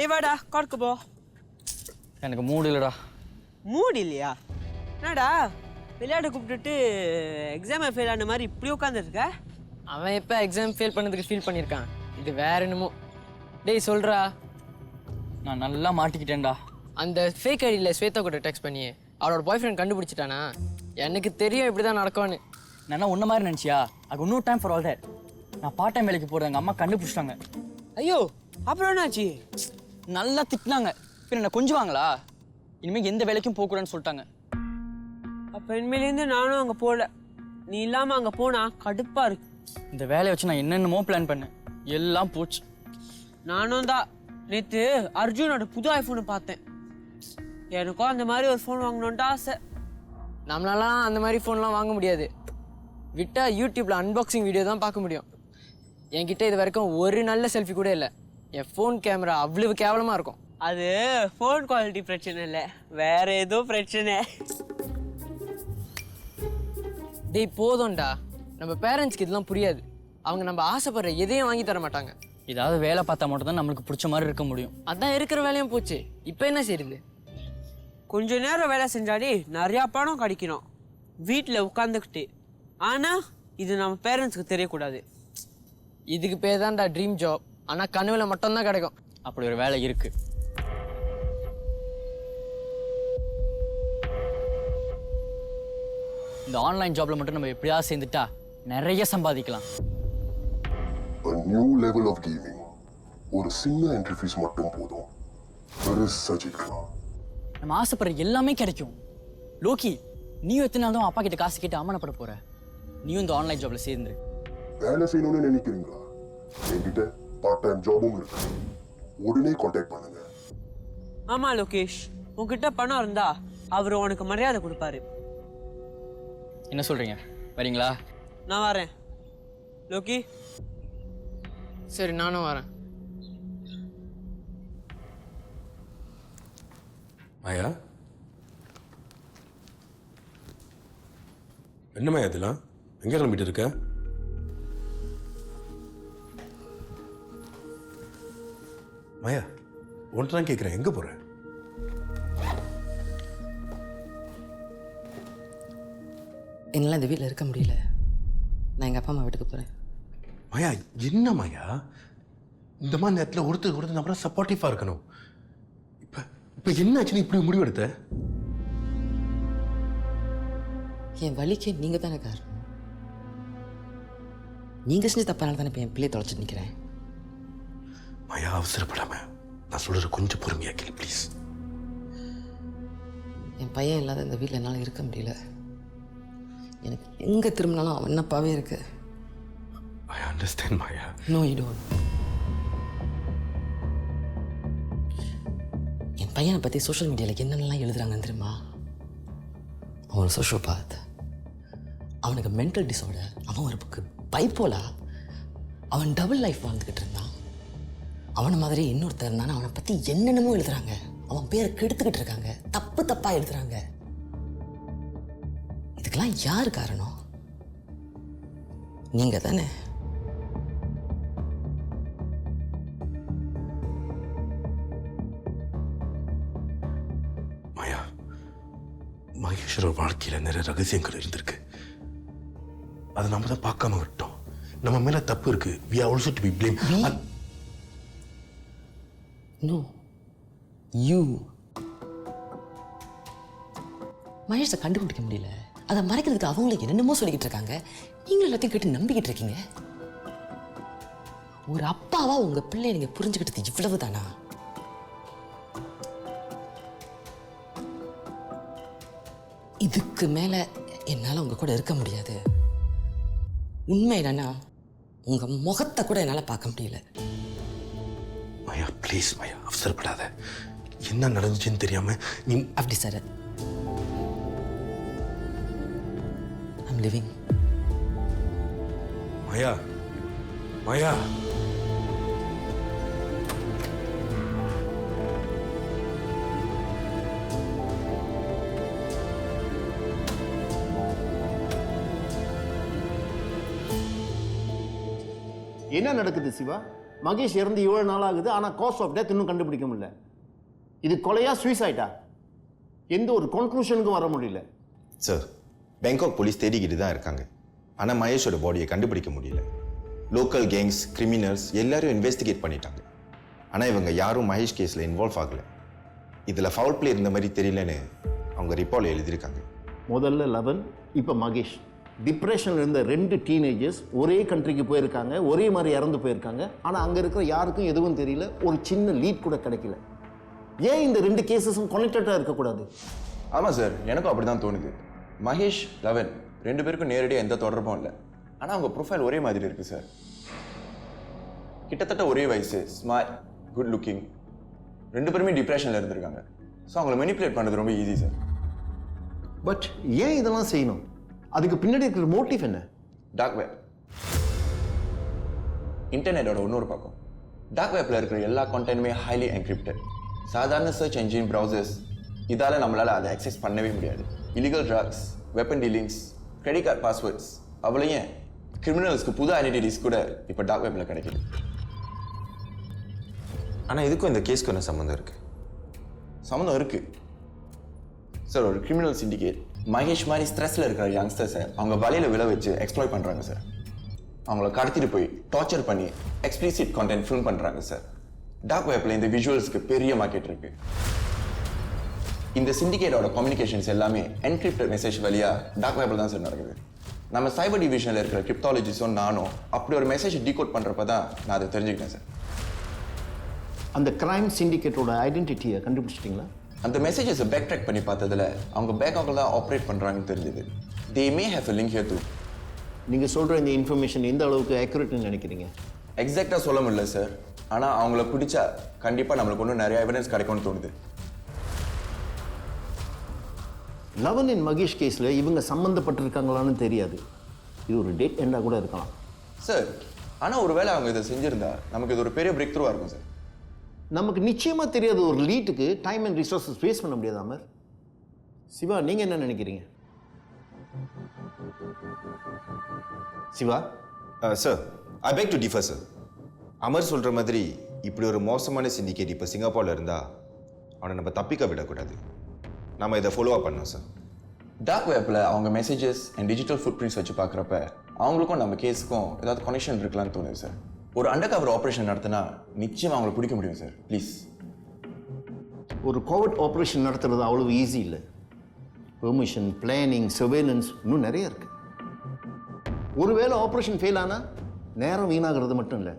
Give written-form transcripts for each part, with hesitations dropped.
டேய் வாடா கார்க்கு போ. எனக்கு மூடு இல்லைடா. மூடு இல்லையா? என்னடா விளையாட கூப்பிட்டுட்டு எக்ஸாமை ஃபெயில் ஆன மாதிரி இப்படி உட்காந்துருக்க? அவன் எப்போ எக்ஸாம் ஃபெயில் பண்ணதுக்கு ஃபீல் பண்ணியிருக்கான். இது வேற என்னமோ. டேய் சொல்கிறா. நான் நல்லா மாட்டிக்கிட்டேன்டா. அந்த ஃபேக் ஐடியில் ஸ்வேதா கூட டெக்ஸ்ட் பண்ணி அவளோட பாய் ஃப்ரெண்ட் கண்டுபிடிச்சிட்டானா? எனக்கு தெரியும் இப்படி தான் நடக்கும்னு. நான் உன்ன மாதிரி நினச்சியா? அது இன்னும் டைம் ஃபார் ஆல் தேட். நான் பார்ட் டைம் வேலைக்கு போகிறேன். எங்கள் அம்மா கண்டுபிடிச்சிட்டாங்க. ஐயோ அப்புறம் என்னாச்சு? நல்லா திட்டினாங்க. பின்ன என்ன கொஞ்சுவாங்களா? இனிமேல் எந்த வேலைக்கும் போகக்கூடாதுன்னு சொல்லிட்டாங்க. அப்போ இனிமேலேருந்து நானும் அங்கே போகல. நீ இல்லாமல் அங்கே போனா கடுப்பாக இருக்கு. இந்த வேலையை வச்சு நான் என்னென்னமோ பிளான் பண்ணேன். எல்லாம் போச்சு. நானும் தான் நேற்று அர்ஜுனோட புது ஐஃபோனை பார்த்தேன். எனக்கும் அந்த மாதிரி ஒரு ஃபோன் வாங்கணுன்ட்டு ஆசை. நம்மளாலாம் அந்த மாதிரி ஃபோன்லாம் வாங்க முடியாது. விட்டால் யூடியூப்பில் அன்பாக்சிங் வீடியோ தான் பார்க்க முடியும். என்கிட்ட இது வரைக்கும் ஒரு நல்ல செல்ஃபி கூட இல்லை. என் ஃபோன் கேமரா அவ்வளவு கேவலமாக இருக்கும். அது ஃபோன் குவாலிட்டி பிரச்சனை இல்லை, வேற ஏதோ பிரச்சனை. டேய் போதும்டா. நம்ம பேரண்ட்ஸ்க்கு இதெல்லாம் புரியாது. அவங்க நம்ம ஆசைப்படுற எதையும் வாங்கி தர மாட்டாங்க. ஏதாவது வேலை பார்த்தா மட்டும் தான் நம்மளுக்கு பிடிச்ச மாதிரி இருக்க முடியும். அதான் இருக்கிற வேலையும் போச்சு. இப்போ என்ன செய்யுது? கொஞ்ச நேரம் வேலை செஞ்சாலே நிறையா பணம் கிடைக்கணும் வீட்டில் உட்காந்துக்கிட்டு. ஆனால் இது நம்ம பேரண்ட்ஸ்க்கு தெரியக்கூடாது. இதுக்கு பேர் தான்டா ட்ரீம் ஜாப். ஆனால் கனவுல மட்டும்தான் கிடைக்கும். அப்படி ஒரு வேலை இருக்கு. இந்த ஆன்லைன் ஜாப்ல மட்டும் நம்ம எப்படியாவது சேர்ந்துட்டா நிறைய சம்பாதிக்கலாம். A new level of gaming. ஒரு சின்ன என்ட்ரி ஃபீஸ் மட்டும் போதும். பெருசா ஜெயிக்கலாம். நம்ம ஆசைப்படுற எல்லாமே கிடைக்கும். லோக்கி, நீயும் எத்தனை நாள் தான் அப்பா கிட்ட காசு கேட்டு அம்மனப்பட போற? நீயும் இந்த ஆன்லைன் ஜாப்ல சேர்ந்து வேலை செய்யணும்னு நினைக்கிறீங்களா? என்கிட்ட பார்ட் டைம் ஜாபும் இருக்கு. உடனே கான்டாக்ட் பண்ணுங்க. ஆமாம் லோகேஷ், உங்ககிட்ட பணம் இருந்தா அவர் உனக்கு மரியாதை கொடுப்பாரு. என்ன சொல்றீங்க? வரீங்களா? நான் வரேன். லோக்கி சரி நானும் வரேன். மாயா, என்ன மாயா இதெல்லாம்? எங்கே கிளம்பிட்டு இருக்க? மாயா, ஒன்று தான் கேட்குறேன், எங்கே போற? என்னால் இந்த வீட்டில் இருக்க முடியல. நான் எங்கள் அப்பா அம்மா வீட்டுக்கு போகிறேன். மாயா, என்ன மாயா? இந்த மாதிரி நேரத்தில் ஒருத்தர் நம்மள சப்போர்ட்டிவாக இருக்கணும். இப்போ என்ன ஆச்சுன்னு இப்படி முடிவெடுத்த? என் வலிக்கு நீங்கள் தானே காரணம். நீங்கள் செஞ்ச தப்பானால தானே இப்போ என் பிள்ளையை தொலைச்சிட்டு நிற்கிறேன். மாயா, அவசரப்படாம நான் சொல்கிற கொஞ்சம் பொறுமையாக கேளு ப்ளீஸ். என் பையன் இல்லாத இந்த வீட்டில் என்னால் இருக்க முடியல. எனக்கு எங்கே திரும்பினாலும் அவன் என்னப்பாவே இருக்கு. I understand Maya. No you don't. என் பையனை பற்றி சோஷியல் மீடியாவில் என்னென்னலாம் எழுதுறாங்கன்னு தெரியுமா? அவன் ஒரு சோஷியோபாத். அவனுக்கு மென்டல் டிஸார்டர். அவன் ஒரு புக்கு பைப்போலா. அவன் டபுள் லைஃப் வாழ்ந்துக்கிட்டு இருந்தான். அவனை மாதிரி இன்னொருத்தர் இருந்தானே அவனை பற்றி என்னென்னமோ எழுதுறாங்க. அவன் பேரை கெடுத்துக்கிட்டு இருக்காங்க. தப்பு தப்பாக எழுதுறாங்க. இதுக்கெல்லாம் யார் காரணம்? நீங்க தானே. மாயா, மகேஸ்வரோட வாழ்க்கையில் நிறைய ரகசியங்கள் இருந்திருக்கு. அதை நம்ம தான் பார்க்காம விட்டோம். நம்ம மேல தப்பு இருக்கு. we are also to be blamed. No, you. மகேஷை கண்டுபிடிக்க முடியல. அதை மறைக்கிறதுக்கு அவங்களுக்கு என்னென்னமோ சொல்லிக்கிட்டு இருக்காங்க. நீங்களும் எல்லாத்தையும் கேட்டு நம்பிக்கிட்டு இருக்கீங்க. ஒரு அப்பாவா உங்க பிள்ளைய நீங்க புரிஞ்சுக்கிட்டது இவ்வளவு தானா? இதுக்கு மேல என்னால உங்க கூட இருக்க முடியாது. உண்மை என்னன்னா உங்க முகத்தை கூட என்னால பார்க்க முடியல. மாயா ப்ளீஸ் மாயா, அவசரப்படாத. என்ன நடந்துச்சுன்னு தெரியாம நீ அப்படி சார். I'm living. மாயா, மாயா. என்ன நடக்குது சிவா? மகேஷ் இறந்து இவ்வளோ நாள் ஆகுது, ஆனால் காஸ் ஆஃப் டெத் இன்னும் கண்டுபிடிக்க முடியல. இது கொலையா சூசைடா? எந்த ஒரு கன்க்ளூஷனுக்கும் வர முடியல. சார், பேங்காக் போலீஸ் தேடிக்கிட்டு தான் இருக்காங்க. ஆனால் மகேஷோட பாடியை கண்டுபிடிக்க முடியல. லோக்கல் கேங்ஸ், கிரிமினல்ஸ் எல்லாரும் இன்வெஸ்டிகேட் பண்ணிட்டாங்க. ஆனால் இவங்க யாரும் மகேஷ் கேஸில் இன்வால்வ் ஆகலை. இதில் ஃபவுல் பிளே இருந்த மாதிரி தெரியலன்னு அவங்க ரிப்போர்ட்டில் எழுதியிருக்காங்க. முதல்ல 11, இப்போ மகேஷ். டிப்ரெஷனில் இருந்த 2 டீனேஜர்ஸ் ஒரே கண்ட்ரிக்கு போயிருக்காங்க, ஒரே மாதிரி இறந்து போயிருக்காங்க. ஆனால் அங்கே இருக்கிற யாருக்கும் எதுவும் தெரியல, ஒரு சின்ன லீட் கூட கிடைக்கல. ஏன் இந்த 2 கேசஸும் கனெக்டடாக இருக்கக்கூடாது? ஆமாம் சார், எனக்கும் அப்படி தான் தோணுது. மகேஷ், 11 2 பேருக்கும் நேரடியாக எந்த தொடர்பும் இல்லை. ஆனால் அவங்க ப்ரொஃபைல் ஒரே மாதிரி இருக்குது சார். கிட்டத்தட்ட ஒரே வயசு, ஸ்மார்ட், குட் லுக்கிங். 2 பேருமே டிப்ரெஷனில் இருந்திருக்காங்க. ஸோ அவங்கள மெனிப்புலேட் பண்ணுறது ரொம்ப ஈஸி சார். பட் ஏன் இதெல்லாம் செய்யணும்? அதுக்கு பின்னாடி இருக்கிற மோட்டிவ் என்ன? டார்க் வெப், இன்டர்நெட்டோட இன்னொரு பக்கம். டார்க் வெப்பில் இருக்கிற எல்லா கண்டென்ட்டுமே ஹைலி என்கிரிப்டட். சாதாரண சர்ச் என்ஜின் ப்ரௌசர்ஸ் இதால் நம்மளால் அதை அக்சஸ் பண்ணவே முடியாது. Illegal drugs, weapon dealings, credit card passwords, அவ்வளோயே கிரிமினல்ஸ்க்கு புது ஐடென்டிட்டிஸ் கூட இப்போ டார்க் வெப்பில் கிடைக்குது. ஆனால் இதுக்கும் இந்த கேஸ்க்கு என்ன சம்மந்தம் இருக்குது? சம்மந்தம் இருக்குது சார். ஒரு கிரிமினல் சிண்டிகேட் மகேஷ் மாதிரி ஸ்ட்ரெஸ்ஸில் இருக்கிற யங்ஸ்டர்ஸை அவங்க வலையில் விழ வச்சு எக்ஸ்ப்ளாய்ட் பண்ணுறாங்க சார். அவங்கள கடத்திட்டு போய் டார்ச்சர் பண்ணி எக்ஸ்பிளிசிட் கான்டென்ட் ஃபில்ம் பண்ணுறாங்க சார். டார்க் வெப்பில் இந்த விஷுவல்ஸ்க்கு பெரிய மார்க்கெட் இருக்கு. இந்த சிண்டிகேட்டோட கம்யூனிகேஷன்ஸ் எல்லாமே என்கிரிப்டட் மெசேஜ் வழியாக டார்க் வெப்பில் தான் சார் நடக்குது. நம்ம சைபர் டிவிஷனில் இருக்கிற கிரிப்டாலஜிஸும் நானும் அப்படி ஒரு மெசேஜ் டீகோட் பண்ணுறப்ப தான் நான் அதை தெரிஞ்சுக்கிட்டேன் சார். அந்த கிரைம் சிண்டிகேட்டோட ஐடென்டிட்டியை கண்டுபிடிச்சிட்டிங்களா? அந்த மெசேஜஸை பேக் ட்ராக் பண்ணி பார்த்ததுல அவங்க பேங்காக்கில் தான் ஆப்ரேட் பண்ணுறாங்கன்னு தெரிஞ்சுது. They may have a link here too. நீங்கள் சொல்கிற இந்த இன்ஃபர்மேஷன் எந்த அளவுக்கு ஆக்யூரேட்னு நினைக்கிறீங்க? எக்ஸாக்டாக சொல்ல முடியல சார். ஆனால் அவங்கள பிடிச்சா கண்டிப்பாக நம்மளுக்கு இன்னும் நிறைய எவிடன்ஸ் கிடைக்கும்னு தோணுது. 11 இன் மகேஷ் கேஸில் இவங்க சம்மந்தப்பட்டிருக்காங்களான்னு தெரியாது. இது ஒரு டேட் எண்டாக கூட இருக்கலாம் சார். ஆனால் ஒருவேளை அவங்க இதை செஞ்சுருந்தா நமக்கு இது ஒரு பெரிய பிரேக் த்ரூவாக இருக்கும் சார். நமக்கு நிச்சயமாக தெரியாத ஒரு லீட்டுக்கு டைம் அண்ட் ரிசோர்ஸஸ் வேஸ்ட் பண்ண முடியாது அமர். சிவா, நீங்கள் என்ன நினைக்கிறீங்க? Siva? Sir, I beg to differ sir. Amar சொல்கிற மாதிரி இப்படி ஒரு மோசமான சிண்டிகேட் இப்போ சிங்கப்பூரில் இருந்தால் அவனை நம்ம தப்பிக்க விடக்கூடாது. நம்ம இதை ஃபாலோ அப் பண்ணோம் சார். டார்க் வெப்பில் அவங்க messages and digital food prints வச்சு பார்க்குறப்ப அவங்களுக்கும் நம்ம கேஸுக்கும் ஏதாவது கனெக்ஷன் இருக்கலான்னு தோணுது சார். ஒரு அண்டர் கவர் ஆப்ரேஷன் நடத்தினா நிச்சயம் அவங்களை பிடிக்க முடியும் சார். ப்ளீஸ். ஒரு கோவிட் ஆப்ரேஷன் நடத்துறது அவ்வளவு ஈஸி இல்லை. பெர்மிஷன், பிளானிங், சர்வேலன்ஸ் இன்னும் நிறைய இருக்கு. ஒருவேளை ஆப்ரேஷன் ஃபெயில் ஆனால் நேரம் வீணாகிறது மட்டும் இல்லை,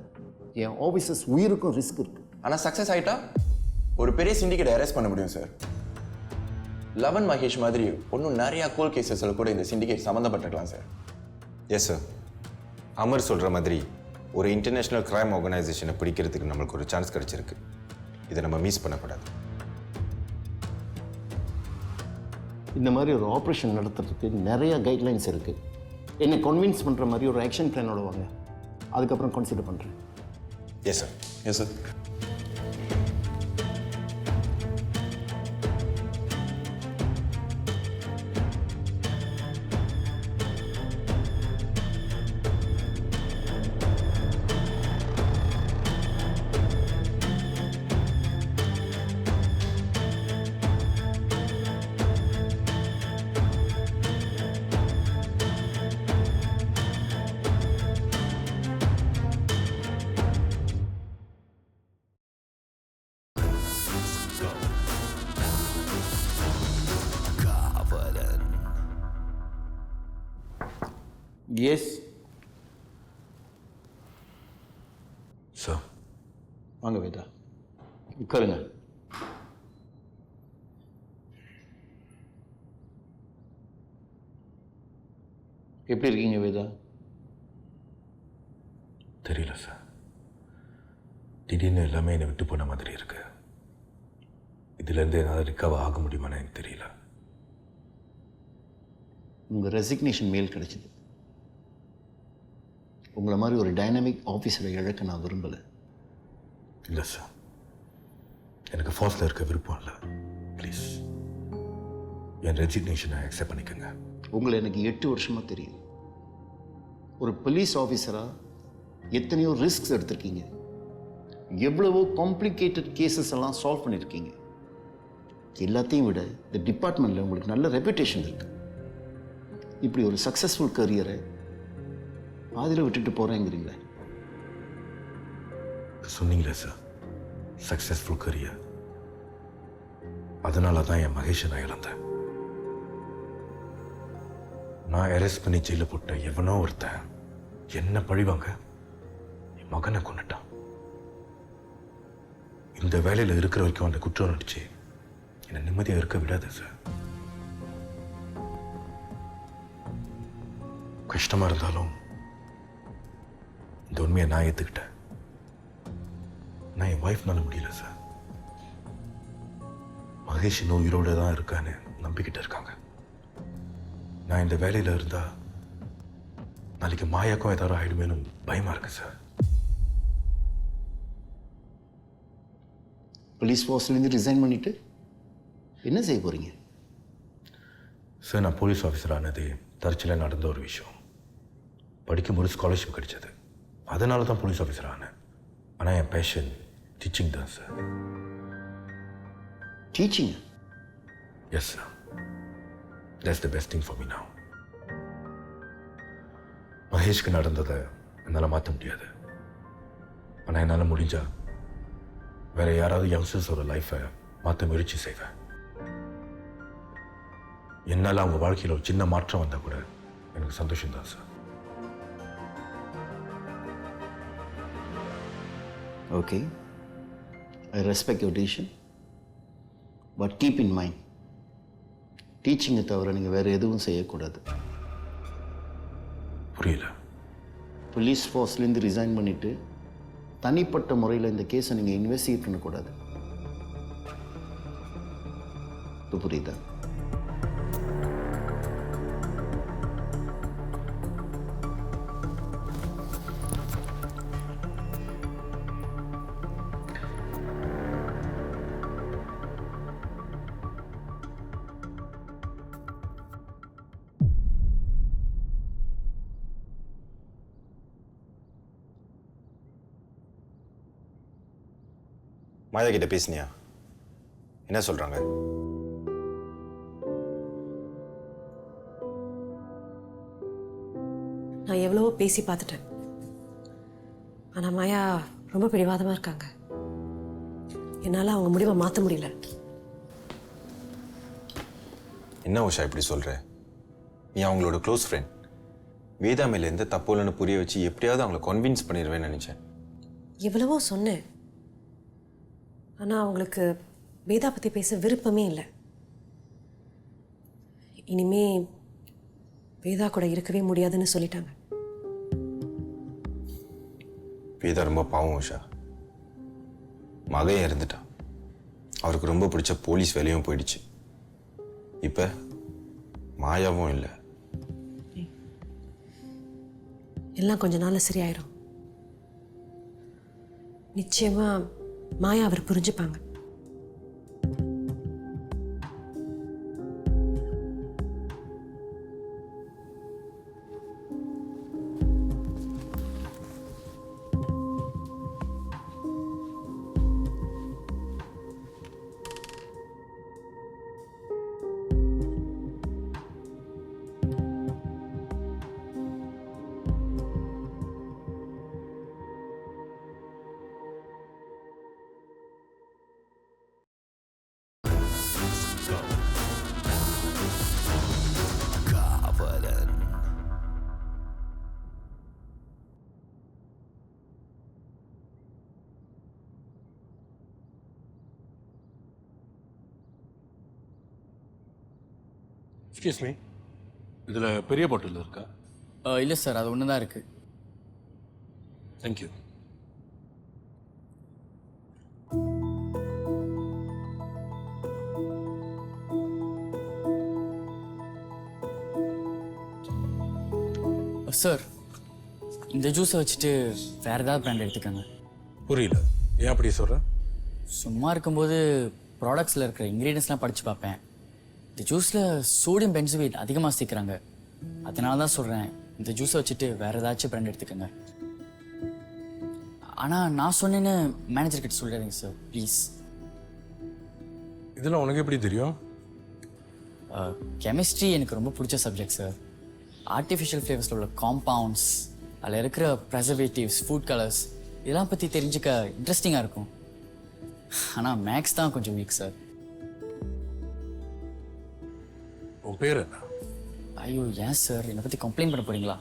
என் ஆஃபீஸர்ஸ் உயிருக்கும் ரிஸ்க் இருக்கு. ஆனால் சக்ஸஸ் ஆகிட்டா ஒரு பெரிய சிண்டிகேட் அரெஸ்ட் பண்ண முடியும் சார். 11 மகேஷ் மாதிரி இன்னும் நிறையா கோல் கேசஸில் கூட இந்த சிண்டிகேட் சம்மந்தப்பட்டிருக்கலாம் சார். எஸ் சார், அமர் சொல்கிற மாதிரி ஒரு இன்டர்நேஷ்னல் கிரைம் ஆர்கனைசேஷனை பிடிக்கிறதுக்கு நம்மளுக்கு ஒரு சான்ஸ் கிடைச்சிருக்கு. இதை நம்ம மிஸ் பண்ணக்கூடாது. இந்த மாதிரி ஒரு ஆப்ரேஷன் நடத்துறதுக்கு நிறைய கைட்லைன்ஸ் இருக்குது. என்னை கன்வின்ஸ் பண்ணுற மாதிரி ஒரு ஆக்ஷன் பிளானோட வாங்க, அதுக்கப்புறம் கன்சிடர் பண்ணுறேன். Yes sir. Yes sir. Yes sir. வாங்க வேதா, உட்காருங்க. எப்படி இருக்கீங்க வேதா? தெரியல சார். திடீர்னு எல்லாமே என்னை விட்டு போன மாதிரி இருக்கு. இதுலேருந்து என்னால் ரிக்கவர் ஆக முடியுமான்னு எனக்கு தெரியல. உங்கள் ரெசிக்னேஷன் மெயில் கிடைச்சிது. உங்களை மாதிரி ஒரு டைனமிக் ஆஃபீஸரை இழக்க நான் விரும்பலை. இல்லை சார், எனக்கு ஃபாஸ்ட்டில் இருக்க விருப்பம் இல்லை. ப்ளீஸ் என் ரெசிக்னேஷனை அக்செப்ட் பண்ணிக்கோங்க. உங்களை எனக்கு 8 வருஷமாக தெரியும். ஒரு போலீஸ் ஆஃபீஸராக எத்தனையோ ரிஸ்க்ஸ் எடுத்திருக்கீங்க. எவ்வளவோ காம்ப்ளிகேட்டட் கேசஸ் எல்லாம் சால்வ் பண்ணியிருக்கீங்க. எல்லாத்தையும் விட இந்த டிபார்ட்மெண்ட்டில் உங்களுக்கு நல்ல ரெப்யூட்டேஷன் இருக்கு. இப்படி ஒரு சக்ஸஸ்ஃபுல் கரியரை பாதியில் விட்டுட்டு போகிறேங்கிறீங்களே. சொன்னீங்களே சார், சக்ஸஸ்ஃபுல் கரியர். அதனால தான் என் மகேஷை நான் இழந்தேன். நான் அரெஸ்ட் பண்ணி ஜெயில போட்ட எவனோ ஒருத்தன் என்ன பழிவாங்க என் மகனை கொண்டுட்டான். இந்த வேலையில் இருக்கிற வரைக்கும் அந்த குற்றம் நடிச்சு என்னை நிம்மதியாக இருக்க விடாது சார். கஷ்டமா இருந்தாலும் இந்த உண்மையை நான் ஏற்றுக்கிட்டேன். நான் என் ஒய்ஃப்னால முடியல சார். மகேஷ் இன்னும் உயிரோட தான் இருக்கான்னு நம்பிக்கிட்டு இருக்காங்க. நான் இந்த வேலையில் இருந்தா நாளைக்கு மாயாக்கும் ஏதாவது ஆயிடுமேனு பயமா இருக்கு சார். போலீஸ் ஃபோர்ஸ்லேருந்து ரிசைன் பண்ணிவிட்டு என்ன செய்ய போகிறீங்க? சார், நான் போலீஸ் ஆஃபீஸர் ஆனது தற்செயலாக நடந்த ஒரு விஷயம். படிக்கும்போது ஸ்காலர்ஷிப் கிடைச்சது, அதனால தான் போலீஸ் ஆஃபீஸர் ஆனேன். ஆனால் என் பேஷன் டீச்சிங் தான் sir. Teaching? Yes sir, that's the best thing for me now. மகேஷ்க்கு நடந்ததை என்னால் மாற்ற முடியாது. ஆனால் என்னால் முடிஞ்சா வேற யாராவது யங்ஸ்டர்ஸோட லைஃப்பை மாற்ற முயற்சி செய்வேன். என்னால் அவங்க வாழ்க்கையில் ஒரு சின்ன மாற்றம் வந்தால் கூட எனக்கு சந்தோஷம்தான் sir. Okay, I respect your decision. But keep in mind, டீச்சிங்கை தவிர நீங்கள் வேறு எதுவும் செய்யக்கூடாது. புரியல. போலீஸ் ஃபோர்ஸ்லேருந்து ரிசைன் பண்ணிவிட்டு தனிப்பட்ட முறையில் இந்த கேஸை நீங்கள் இன்வெஸ்டிகேட் பண்ணக்கூடாது. இப்போ புரியுதா? மாயா கிட்ட பேசினியா? என்ன சொல்றாங்க? நான் எவ்வளவோ பேசி பார்த்துட்டேன். ஆனால் மாயா ரொம்ப பிடிவாதமாக இருக்காங்க. என்னால் அவங்க முடிவை மாற்ற முடியல. என்ன உஷா இப்படி சொல்ற? நீ அவங்களோட க்ளோஸ் ஃப்ரெண்ட். வேதா மேல எந்த தப்பு இல்லைன்னு புரிய வச்சு எப்படியாவது அவங்கள கன்வின்ஸ் பண்ணிடுவேன்னு நினைச்சேன். எவ்வளவோ சொன்னேன். ஆனால் அவங்களுக்கு வேதா பற்றி பேச விருப்பமே இல்லை. இனிமே வேதா கூட இருக்கவே முடியாதுன்னு சொல்லிட்டாங்க. வேதா ரொம்ப பாவம் உஷா. மகன் இறந்துட்டான். அவருக்கு ரொம்ப பிடிச்ச போலீஸ் வேலையும் போயிடுச்சு. இப்போ மாயாவும் இல்லை. எல்லாம் கொஞ்ச நாள் சரியாயிரும். நிச்சயமா மாயா அவர் புரிஞ்சுப்பாங்க. எக்ஸ்கியூஸ் மீ, இதில் பெரிய பாட்டில் இருக்கா? இல்லை சார், அது ஒன்று தான் இருக்குது. தேங்க்யூ. சார், இந்த ஜூஸை வச்சுட்டு வேறு ஏதாவது பிராண்ட் எடுத்துக்கோங்க. புரியல, ஏன் அப்படி சொல்கிறேன்? சும்மா இருக்கும்போது ப்ராடக்ட்ஸில் இருக்கிற இன்க்ரீடியன்ஸ்லாம் படித்து பார்ப்பேன். இந்த ஜூஸில் சோடியம் பென்சோயேட் அதிகமாக சேர்க்குறாங்க. அதனால தான் சொல்கிறேன், இந்த ஜூஸை வச்சுட்டு வேறு ஏதாச்சும் பிராண்ட் எடுத்துக்கோங்க. ஆனால் நான் சொன்னேன்னு மேனேஜர் கிட்ட சொல்லிடுறீங்க சார் ப்ளீஸ். இதெல்லாம் உனக்கு எப்படி தெரியும்? கெமிஸ்ட்ரி எனக்கு ரொம்ப பிடிச்ச சப்ஜெக்ட் சார். ஆர்டிஃபிஷியல் ஃப்ளேவர்ஸில் உள்ள காம்பவுண்ட்ஸ், அதில் இருக்கிற ப்ரெசர்வேட்டிவ்ஸ், ஃபுட் கலர்ஸ் இதெல்லாம் பற்றி தெரிஞ்சுக்க இன்ட்ரெஸ்டிங்காக இருக்கும். ஆனால் மேக்ஸ் தான் கொஞ்சம் வீக் சார். உன் பேர் என்ன? ஐயோ ஏன் சார் என்னை பற்றி கம்ப்ளைண்ட் பண்ண போகிறீங்களா?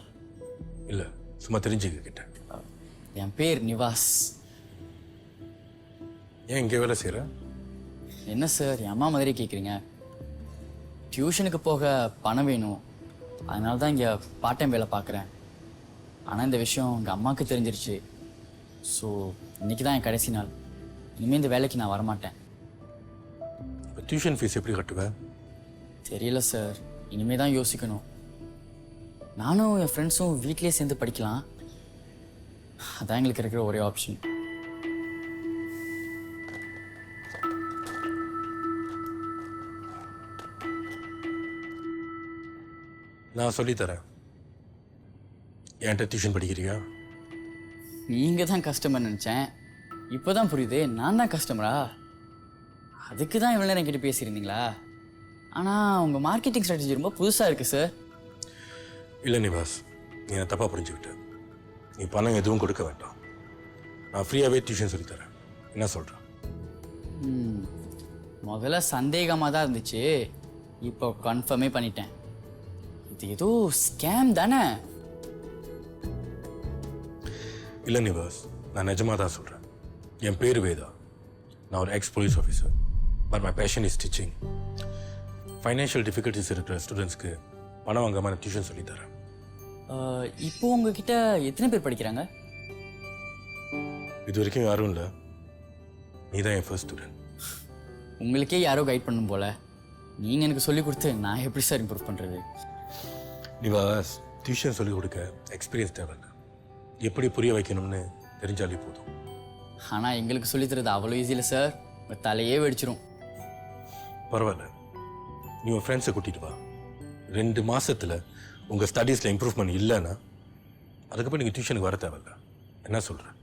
இல்லை, சும்மா தெரிஞ்சுக்க கிட்ட. என் பேர் நிவாஸ். ஏன் இங்கே வேலை செய்கிற? என்ன சார் என் அம்மா மாதிரி கேட்குறீங்க? டியூஷனுக்கு போக பணம் வேணும், அதனால தான் இங்கே பார்ட் டைம் வேலை பார்க்குறேன். ஆனால் இந்த விஷயம் எங்கள் அம்மாவுக்கு தெரிஞ்சிருச்சு. ஸோ இன்னைக்கு தான் என் கடைசி நாள். இனிமேல் இந்த வேலைக்கு நான் வரமாட்டேன். இப்போ டியூஷன் ஃபீஸ் எப்படி கட்டுவேன்? தெரியல சார், இனிமே தான் யோசிக்கணும். நானும் என் ஃப்ரெண்ட்ஸும் வீட்லேயே சேர்ந்து படிக்கலாம், அதான் எங்களுக்கு இருக்கிற ஒரே ஆப்ஷன். நான் சொல்லித்தரேன். என்கிட்ட டியூஷன் படிக்கிறியா? நீங்கள் தான் கஸ்டமர் நினச்சேன், இப்போ தான் புரியுது நான் தான் கஸ்டமரா. அதுக்கு தான் இவ்வளோ நேரம் என்கிட்ட பேசியிருந்தீங்களா? ஆனால் உங்கள் மார்க்கெட்டிங் ஸ்ட்ராட்டஜி ரொம்ப புதுசாக இருக்குது சார். இல்லை நிவாஸ், நீ என்னை தப்பாக புரிஞ்சுக்கிட்ட. நீ பணம் எதுவும் கொடுக்க வேண்டாம், நான் ஃப்ரீயாகவே டியூஷன் சொல்லித்தரேன். என்ன சொல்கிறேன்? முதல்ல சந்தேகமாக தான் இருந்துச்சு, இப்போ கன்ஃபார்மே பண்ணிட்டேன். இது ஏதோ ஸ்கேம் தானே? இல்லை நிவாஸ், நான் நிஜமாக தான் சொல்கிறேன். என் பேர் வேதா, நான் ஒரு X police officer. But my passion is teaching. Financial difficulties இருக்கிற ஸ்டூடெண்ட்ஸ்க்கு பணம் வாங்காமல் நான் டியூஷன் சொல்லித்தரேன். இப்போ உங்ககிட்ட எத்தனை பேர் படிக்கிறாங்க? இது வரைக்கும் யாரும் இல்லை, நீ தான் என் ஃபர்ஸ்ட் ஸ்டூடெண்ட். உங்களுக்கே யாரோ கைட் பண்ணும் போல. நீங்கள் எனக்கு சொல்லிக் கொடுத்து நான் எப்படி சார் இம்ப்ரூவ் பண்ணுறது? நிவாஸ், டியூஷன் சொல்லிக் கொடுக்க எக்ஸ்பீரியன்ஸ் தேவையில்லை, எப்படி புரிய வைக்கணும்னு தெரிஞ்சாலே போதும். ஆனால் எங்களுக்கு சொல்லித்தரது அவ்வளோ ஈஸியில் சார், உங்கள் தலையே வெடிச்சிரும். பரவாயில்ல, நீ உன் ஃப்ரெண்ட்ஸை கூட்டிகிட்டு வா. 2 மாதத்தில் உங்கள் ஸ்டடீஸில் இம்ப்ரூவ்மெண்ட் இல்லைன்னா அதுக்கப்புறம் நீங்கள் டியூஷனுக்கு வர தேவையில்ல. என்ன சொல்கிறேன்?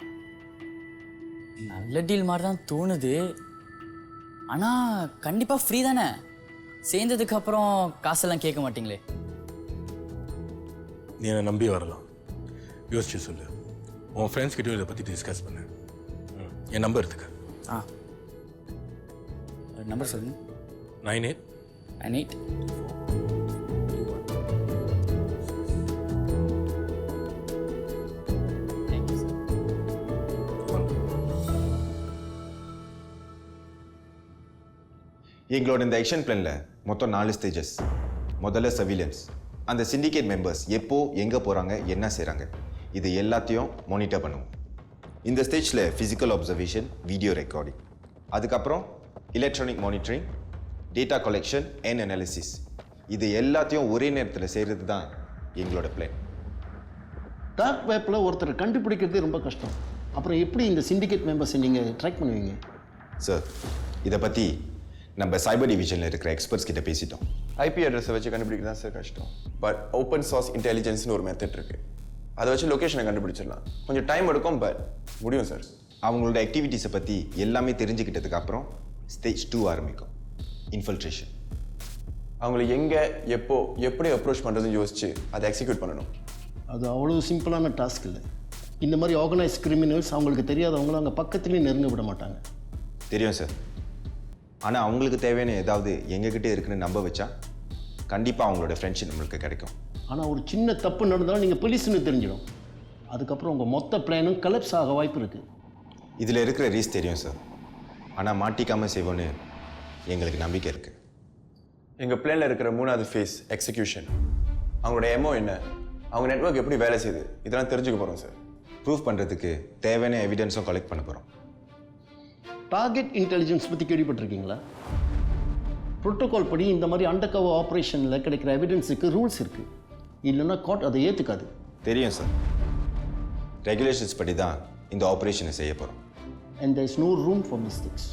நல்ல டீல் மாதிரி தான் தோணுது. ஆனால் கண்டிப்பாக ஃப்ரீ தானே? சேர்ந்ததுக்கு அப்புறம் காசெல்லாம் கேட்க மாட்டீங்களே? நீ என்னை நம்பி வரலாம், யோசிச்சு சொல்லு. உன் ஃப்ரெண்ட்ஸ் கிட்டயும் இதை பற்றி டிஸ்கஸ் பண்ணு. என் நம்பர் எடுத்துக்க. நம்பர் சொல்லுங்க. 98 98 தேங்க்யூ சார். எங்களோட இந்த ஆக்ஷன் பிளானில் மொத்தம் 4 ஸ்டேஜஸ். முதல்ல சர்வீலன்ஸ். அந்த சிண்டிகேட் மெம்பர்ஸ் எப்போ எங்கே போகிறாங்க, என்ன செய்கிறாங்க, இது எல்லாத்தையும் மானிட்டர் பண்ணுவோம். இந்த ஸ்டேஜில் ஃபிசிக்கல் அப்சர்வேஷன், வீடியோ ரெக்கார்டிங், அதுக்கப்புறம் electronic monitoring, data collection and analysis. இது எல்லாத்தையும் ஒரே நேரத்தில் செய்கிறது தான் எங்களோட பிளான். டார்க் வெப்பில் ஒருத்தரை கண்டுபிடிக்கிறது ரொம்ப கஷ்டம். அப்புறம் எப்படி இந்த சிண்டிகேட் மெம்பர்ஸை நீங்கள் ட்ராக் பண்ணுவீங்க? சார், இதை பற்றி நம்ம சைபர் டிவிஷனில் இருக்கிற எக்ஸ்பர்ட்ஸ் கிட்ட பேசிட்டோம். ஐபி அட்ரஸை வச்சு கண்டுபிடிக்க தான் சார் கஷ்டம். பட் ஓப்பன் சோர்ஸ் இன்டெலிஜென்ஸ்னு ஒரு மெத்தட் இருக்குது, அதை வச்சு லொக்கேஷனை கண்டுபிடிச்சிடலாம். கொஞ்சம் டைம் எடுக்கும், பட் முடியும் சார். அவங்களோட ஆக்டிவிட்டீஸை பற்றி எல்லாமே தெரிஞ்சுக்கிட்டதுக்கு அப்புறம் ஸ்டேஜ் 2 ஆரம்பிக்கும், இன்ஃபில்ட்ரேஷன். அவங்கள எங்கே, எப்போ, எப்படி அப்ரோச் பண்ணுறதுன்னு யோசிச்சு அதை எக்ஸிக்யூட் பண்ணணும். அது அவ்வளோ சிம்பிளான டாஸ்க் இல்லை. இந்த மாதிரி ஆர்கனைஸ் கிரிமினல்ஸ் அவங்களுக்கு தெரியாதவங்களும் அங்கே பக்கத்துலேயும் நெருங்க விட மாட்டாங்க. தெரியும் சார், ஆனால் அவங்களுக்கு தேவையான ஏதாவது எங்ககிட்ட இருக்குன்னு நம்ப வச்சா கண்டிப்பாக அவங்களோட ஃப்ரெண்ட்ஷிப் நம்மளுக்கு கிடைக்கும். ஆனால் ஒரு சின்ன தப்பு நடந்தாலும் நீங்கள் போலீஸ்னு தெரிஞ்சிடும். அதுக்கப்புறம் உங்கள் மொத்த பிளானும் கலப்ஸ் ஆக வாய்ப்பு இருக்குது. இதில் இருக்கிற ரீஸ் தெரியும் சார், ஆனால் மாட்டிக்காமல் செய்வோன்னு எங்களுக்கு நம்பிக்கை இருக்குது. எங்கள் பிளானில் இருக்கிற 3வது ஃபேஸ் எக்ஸிக்யூஷன். அவங்களோட எமோ என்ன, அவங்க நெட்வொர்க் எப்படி வேலை செய்யுது, இதெல்லாம் தெரிஞ்சுக்க போகிறோம் சார். ப்ரூஃப் பண்ணுறதுக்கு தேவையான எவிடன்ஸும் கலெக்ட் பண்ண போகிறோம். டார்கெட் இன்டெலிஜென்ஸ் பற்றி கேள்விப்பட்டிருக்கீங்களா? ப்ரோட்டோகால் படி இந்த மாதிரி அண்டர் கவர் ஆப்ரேஷனில் கிடைக்கிற எவிடன்ஸுக்கு ரூல்ஸ் இருக்குது, இல்லைன்னா கோர்ட் அதை ஏற்றுக்காது. தெரியும் சார், ரெகுலேஷன்ஸ் படி தான் இந்த ஆப்ரேஷனை செய்ய போகிறோம். And there is no room for mistakes.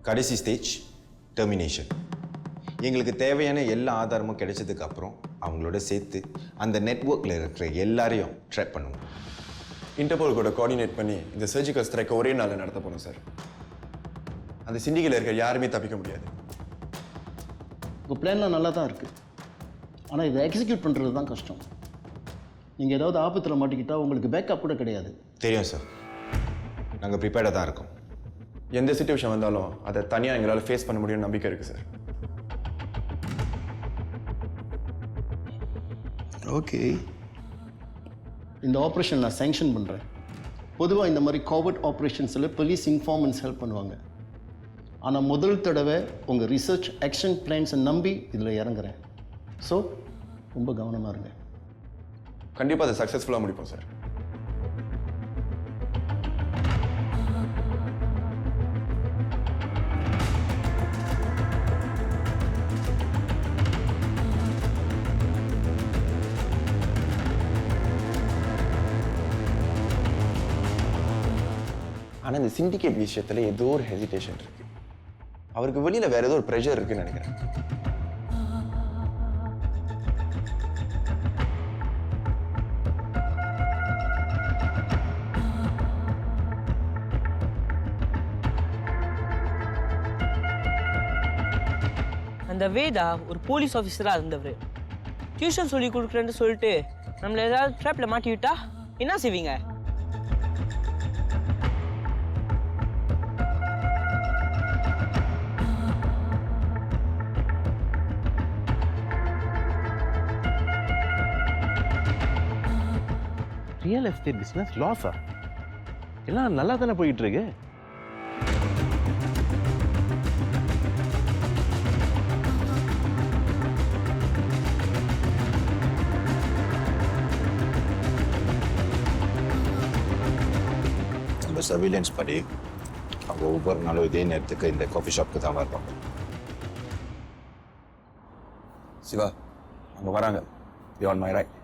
கடைசி ஸ்டேஜ் டெர்மினேஷன். எங்களுக்கு தேவையான எல்லா ஆதாரமும் கிடைச்சதுக்கு அப்புறம் அவங்களோட சேர்த்து அந்த நெட்வொர்க்கில் இருக்கிற எல்லாரையும் ட்ராப் பண்ணுவோம். இன்டர்போல் கூட கோஆர்டினேட் பண்ணி இந்த சர்ஜிக்கல் ஸ்ட்ரைக்கை ஒரே நாளில் நடத்த போகிறோம் சார். அந்த சிண்டிகேட்டில் இருக்கிற யாருமே தப்பிக்க முடியாது. உங்கள் பிளான்லாம் நல்லா தான் இருக்குது, ஆனால் இதை எக்ஸிக்யூட் பண்ணுறது தான் கஷ்டம். நீங்கள் ஏதாவது ஆபத்தில் மாட்டிக்கிட்டா உங்களுக்கு பேக்கப் கூட கிடையாது. தெரியும் சார், நாங்கள் ப்ரிப்பேர்டாக தான் இருக்கோம். எந்த சுச்சுவேஷன் வந்தாலும் அதை தனியாக எங்களால் ஃபேஸ் பண்ண முடியும்னு நம்பிக்கை இருக்குது சார். ஓகே, இந்த ஆப்ரேஷன் நான் சேங்ஷன் பண்ணுறேன். பொதுவாக இந்த மாதிரி கோவர்ட் ஆப்ரேஷன்ஸில் போலீஸ் இன்ஃபார்மன்ஸ் ஹெல்ப் பண்ணுவாங்க. ஆனால் முதல் தடவை உங்கள் ரிசர்ச் ஆக்ஷன் பிளான்ஸை நம்பி இதில் இறங்குறேன். ஸோ ரொம்ப கவனமாக இருங்க. கண்டிப்பாக அதை சக்ஸஸ்ஃபுல்லாக முடிப்போம் சார். ஆனால் இந்த சிண்டிகேட் விஷயத்தில் ஏதோ ஒரு ஹெசிடேஷன் இருக்கு. அவருக்கு வெளியில் வேற ஏதோ ஒரு ப்ரெஷர் இருக்குன்னு நினைக்கிறேன். அந்த வேதா ஒரு போலீஸ் ஆஃபீஸராக இருந்தவர். டியூஷன் சொல்லி கொடுக்குறேன்னு சொல்லிட்டு நம்மளை ஏதாவது ட்ராப்பில் மாட்டி விட்டா என்ன செய்வீங்க? ரியல் எஸ்டேட் பிஸ்னஸ் லாஸா? எல்லாம் நல்லா தானே போயிட்டு இருக்கு. நம்ம சர்வீலன்ஸ் படி அவங்க ஒவ்வொரு நாளும் இதே நேரத்துக்கு இந்த காஃபி ஷாப்புக்கு தான் வருவாங்க. சிவா, அவங்க வராங்க. You on my right.